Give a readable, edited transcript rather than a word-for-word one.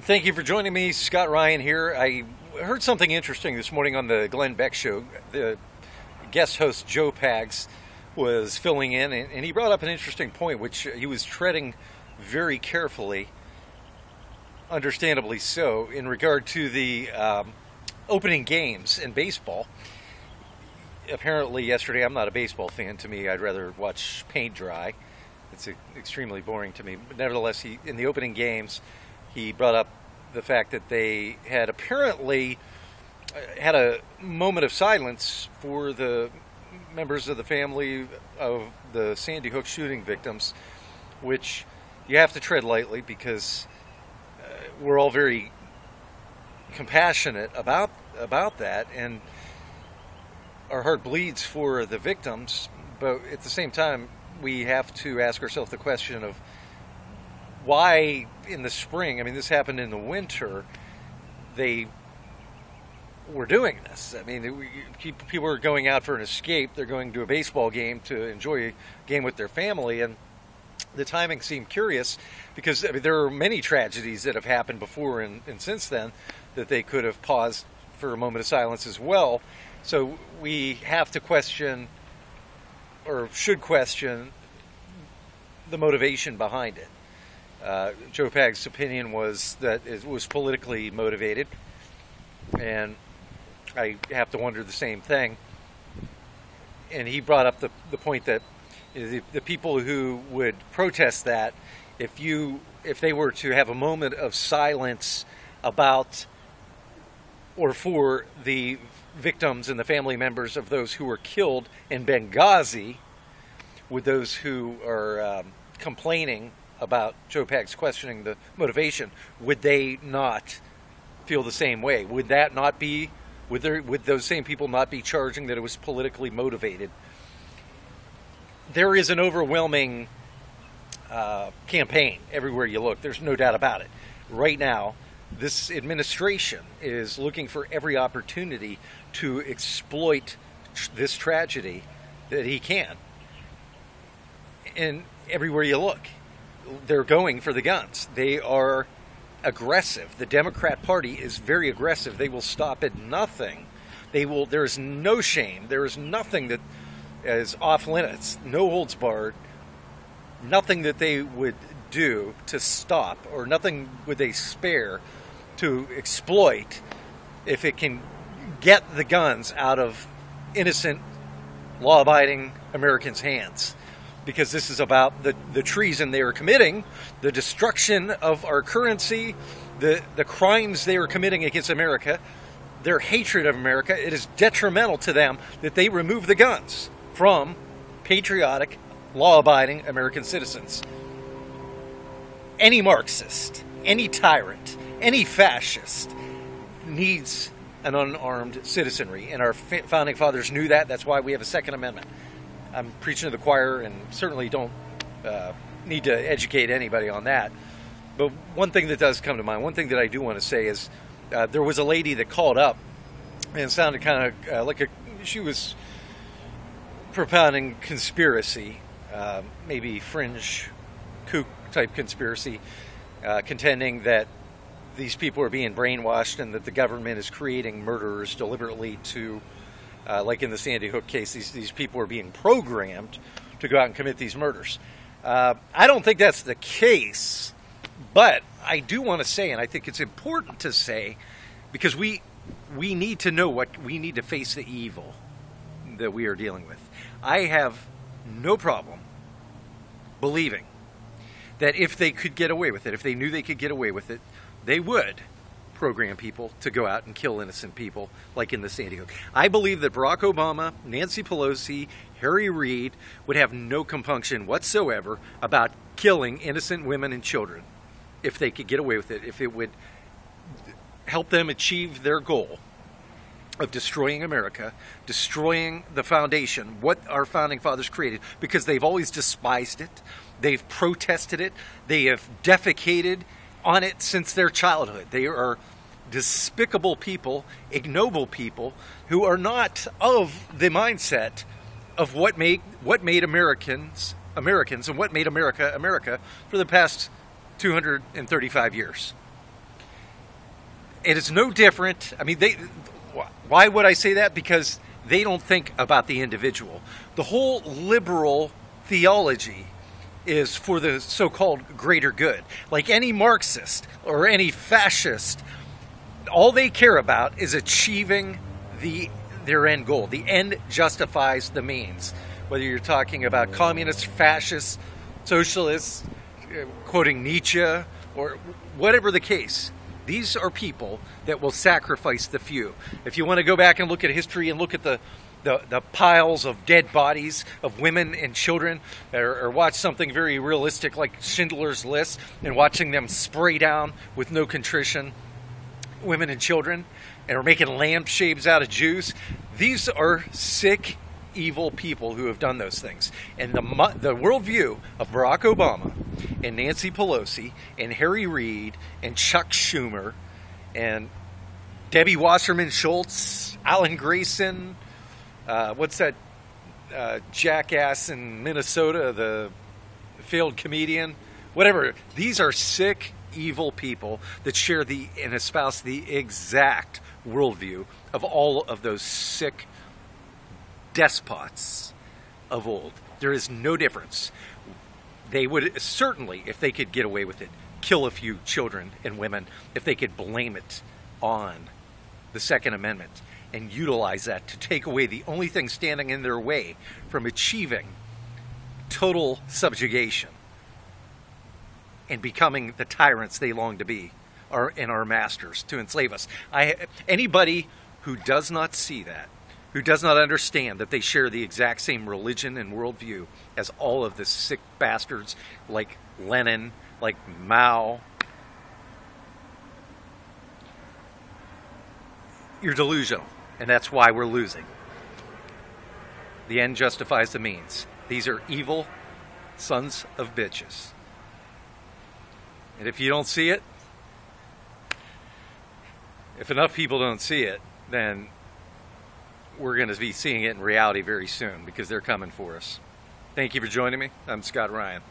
Thank you for joining me. Scott Ryan here. I heard something interesting this morning on the Glenn Beck show. The guest host, Joe Pags, was filling in, and he brought up an interesting point, which he was treading very carefully, understandably so, in regard to the opening games in baseball. Apparently yesterday, I'm not a baseball fan. To me, I'd rather watch paint dry. It's extremely boring to me. But nevertheless, in the opening games, he brought up the fact that they had apparently had a moment of silence for the members of the family of the Sandy Hook shooting victims, which you have to tread lightly because we're all very compassionate about that, and our heart bleeds for the victims. But at the same time, we have to ask ourselves the question of why in the spring, I mean, this happened in the winter, they were doing this. I mean, people are going out for an escape. They're going to a baseball game to enjoy a game with their family, and the timing seemed curious because, I mean, there are many tragedies that have happened before and since then that they could have paused for a moment of silence as well. So we have to question, or should question, the motivation behind it. Joe Pags' opinion was that it was politically motivated, and I have to wonder the same thing. And he brought up the point that the people who would protest that, if they were to have a moment of silence about or for the victims and the family members of those who were killed in Benghazi, with those who are complaining about Joe Pags questioning the motivation, would they not feel the same way? Would that not be, would those same people not be charging that it was politically motivated? There is an overwhelming campaign everywhere you look. There's no doubt about it. Right now, this administration is looking for every opportunity to exploit this tragedy that he can. And everywhere you look, they're going for the guns. They are aggressive. The Democrat Party is very aggressive. They will stop at nothing. There is no shame. There is nothing that is off limits, no holds barred, nothing that they would do to stop, or nothing would they spare to exploit if it can get the guns out of innocent, law-abiding Americans' hands. Because this is about the treason they are committing, the destruction of our currency, the crimes they are committing against America, their hatred of America. It is detrimental to them that they remove the guns from patriotic, law-abiding American citizens. Any Marxist, any tyrant, any fascist needs an unarmed citizenry, and our founding fathers knew that. That's why we have a Second Amendment. I'm preaching to the choir and certainly don't need to educate anybody on that. But one thing that does come to mind, one thing that I do want to say is there was a lady that called up and it sounded kind of like she was propounding conspiracy, maybe fringe kook type conspiracy, contending that these people are being brainwashed and that the government is creating murderers deliberately to, like in the Sandy Hook case, these people are being programmed to go out and commit these murders. I don't think that's the case, but I do want to say, and I think it's important to say, because we need to know we need to face the evil that we are dealing with. I have no problem believing that if they could get away with it, if they knew they could get away with it, they would program people to go out and kill innocent people like in the Sandy Hook. I believe that Barack Obama, Nancy Pelosi, Harry Reid would have no compunction whatsoever about killing innocent women and children if they could get away with it, if it would help them achieve their goal of destroying America, destroying the foundation, what our founding fathers created, because they've always despised it, they've protested it, they have defecated on it since their childhood. They are despicable people, ignoble people who are not of the mindset of what made Americans and what made America America for the past 235 years. It is no different. I mean, why would I say that? Because they don't think about the individual. The whole liberal theology is for the so-called greater good. Like any Marxist or any fascist, all they care about is achieving their end goal. The end justifies the means. Whether you're talking about communists, fascists, socialists, quoting Nietzsche, or whatever the case, these are people that will sacrifice the few. If you want to go back and look at history and look at the piles of dead bodies of women and children, or watch something very realistic like Schindler's List and watching them spray down with no contrition women and children, and are making lampshades out of Jews, these are sick, evil people who have done those things. And the worldview of Barack Obama and Nancy Pelosi and Harry Reid and Chuck Schumer and Debbie Wasserman Schultz, Alan Grayson, what's that jackass in Minnesota, the failed comedian, whatever. These are sick, evil people that share and espouse the exact worldview of all of those sick despots of old. There is no difference. They would certainly, if they could get away with it, kill a few children and women if they could blame it on the Second Amendment and utilize that to take away the only thing standing in their way from achieving total subjugation and becoming the tyrants they long to be, and our masters, to enslave us. Anybody who does not see that, who does not understand that they share the exact same religion and worldview as all of the sick bastards like Lenin, like Mao, you're delusional, and that's why we're losing. The end justifies the means. These are evil sons of bitches. And if you don't see it, if enough people don't see it, then we're going to be seeing it in reality very soon, because they're coming for us. Thank you for joining me. I'm Scott Ryan.